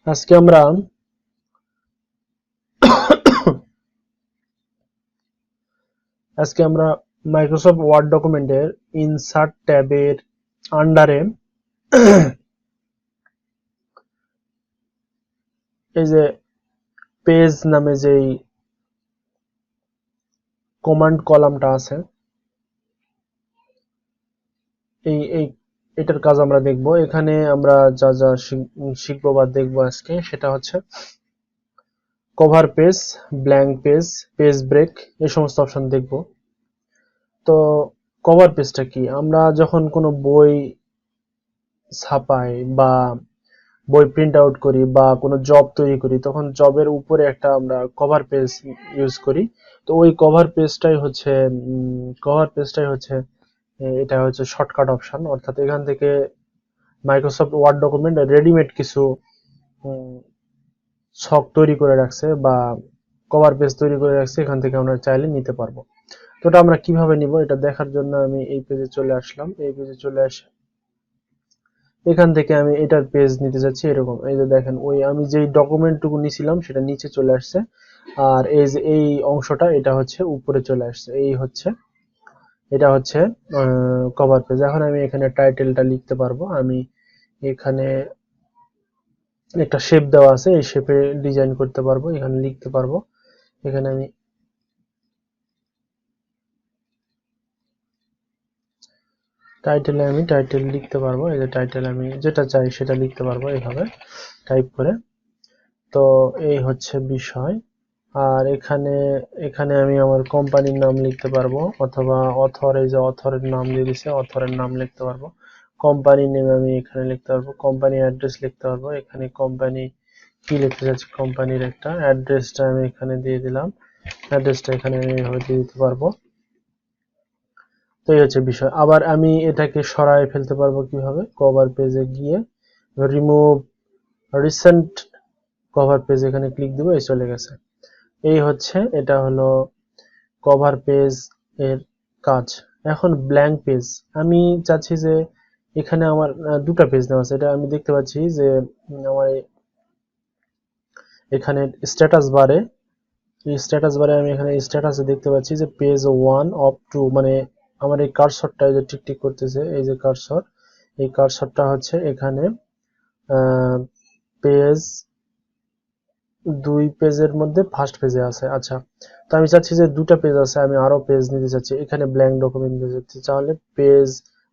আজকে আমরা Microsoft word ডকুমেন্টের ইনসার্ট ট্যাবের আন্ডারে এই যে পেজ নামে যেই কমান্ড কলামটা আছে এটার কাজ আমরা দেখব। এখানে আমরা যা যা শিখবো বা দেখবো আজকে সেটা হচ্ছে cover page, blank page, page break, এই সমস্ত অপশন দেখব। তো কভার পেজটা কি? আমরা যখন কোনো বই ছাপাই বা বই প্রিন্ট আউট করি বা কোনো জব তৈরি করি, তখন জবের উপরে একটা আমরা কভার পেজ ইউজ করি। তো ওই কভার পেজটাই হচ্ছে এটা হচ্ছে শর্টকাট অপশন। অর্থাৎ এখান থেকে মাইক্রোসফট ওয়ার্ড ডকুমেন্ট রেডিমেড কিছু ছক তৈরি করে রাখছে বা কভার পেজ তৈরি করে রাখছে, এখান থেকে আমরা চাইলে নিতে পারবো। তো এটা আমরা কিভাবে নিব এটা দেখার জন্য আমি এই পেজে চলে আসলাম। এই পেজে চলে আসে এখান থেকে আমি এটার পেজ নিতে যাচ্ছি। এরকম এই যে দেখেন, ওই আমি যেই ডকুমেন্টটুকু নিয়েছিলাম সেটা নিচে চলে আসছে, আর এই যে এই অংশটা এটা হচ্ছে উপরে চলে আসছে। এটা হচ্ছে কভার পেজ। এখন আমি এখানে টাইটেলটা লিখতে পারবো। আমি এখানে একটা শেপ দেওয়া আছে, এই শেপে ডিজাইন করতে পারবো, এখানে লিখতে পারবো। এখানে আমি টাইটেল লিখতে পারবো। এই যে টাইটেল আমি যেটা চাই সেটা লিখতে পারবো এইভাবে টাইপ করে। তো এই হচ্ছে বিষয়। আর এখানে এখানে আমি আমার কোম্পানির নাম লিখতে পারবো, অথবা অথর, এই যে অথরের নাম দিয়ে দিছে, অথরের নাম লিখতে পারবো। কোম্পানির নেম আমি এখানে লিখতে পারবো, কোম্পানি অ্যাড্রেস লিখতে পারবো। এখানে কোম্পানি কি লিখতে চাচ্ছি, কোম্পানির একটা অ্যাড্রেসটা আমি এখানে দিয়ে দিলাম। অ্যাড্রেসটা এখানে আমি এভাবে দিয়ে দিতে পারবো। তো এই হচ্ছে বিষয়। আবার আমি এটাকে সরায় ফেলতে পারবো কিভাবে? কভার পেজে গিয়ে রিমুভ রিসেন্ট কভার পেজ, এখানে ক্লিক দিব, এই চলে গেছে। এই হচ্ছে, এটা হলো কভার পেজ এর কাজ। এখন ব্ল্যাঙ্ক পেজ আমি চাচ্ছি যে এখানে আমার দুটা পেজ নেওয়া আছে। এটা আমি দেখতে পাচ্ছি যে আমার এখানে স্ট্যাটাস বারে আমি এখানে স্ট্যাটাসে দেখতে পাচ্ছি যে পেজ 1 অফ 2, মানে আমার এই কার্সরটা যে টিকটিক করতেছে, এই যে কার্সর, এই কার্সরটা হচ্ছে এখানে পেজ 2 পেজের মধ্যে ফার্স্ট পেজে আছে। আচ্ছা, তো আমি চাচ্ছি যে দুটা পেজ আছে, আমি আরো পেজ নিতে চাচ্ছি। এখানে ব্ল্যাঙ্ক ডকুমেন্ট নিতে চাচ্ছি, তাহলে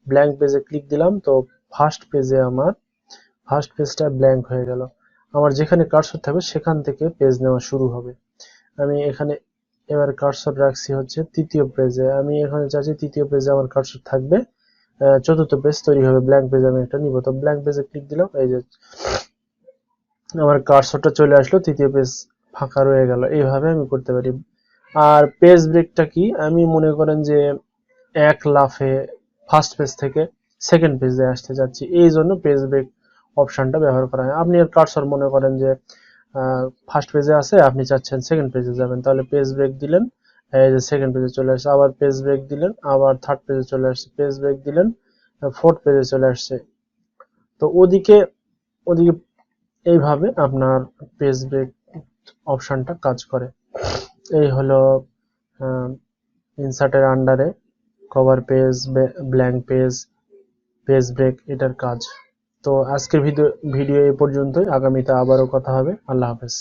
ব্ল্যাঙ্ক পেজে ক্লিক দিলাম। তো ফার্স্ট পেজটা ব্ল্যাঙ্ক হয়ে গেল। আমার যেখানে কার্সর থাকবে সেখান থেকে পেজ নেওয়া শুরু হবে। আমি এখানে এবার কার্সর রাখছি হচ্ছে তৃতীয় পেজে। আমি এখানে চাচ্ছি তৃতীয় পেজে আমার কার্সর থাকবে। চতুর্থ পেজ তৈরি হবে, ব্ল্যাঙ্ক পেজ আমি একটা নিব। তো ব্ল্যাঙ্ক পেজে ক্লিক দিলাম, এই যে আমার কার্সরটা চলে আসলো, তৃতীয় পেজ ফাঁকা রয়ে গেল। এইভাবে আমি করতে পারি। আর পেজ ব্রেকটা কি? আমি মনে করেন যে এক লাফে ফার্স্ট পেজ থেকে সেকেন্ড পেজে আসতে যাচ্ছি, এই জন্য পেজ ব্রেক অপশনটা ব্যবহার করা হয়। আপনি কার্সর মনে করেন যে ফার্স্ট পেজে আছে, আপনি চাচ্ছেন সেকেন্ড পেজে যাবেন, তাহলে পেজ ব্রেক দিলেন, এই যে সেকেন্ড পেজে চলে আসছে। আবার পেজ ব্রেক দিলেন, আবার থার্ড পেজে চলে আসছে। পেজ ব্রেক দিলেন, ফোর্থ পেজে চলে আসছে। তো ওদিকে ওদিকে এইভাবে আপনার পেজ ব্রেক অপশনটা কাজ করে। এই হলো ইনসার্টের আন্ডারে cover page, blank page, page break, এটার কাজ। তো আজকের ভিডিও এই পর্যন্তই। আগামীতে আবারও কথা হবে। আল্লাহ হাফেজ।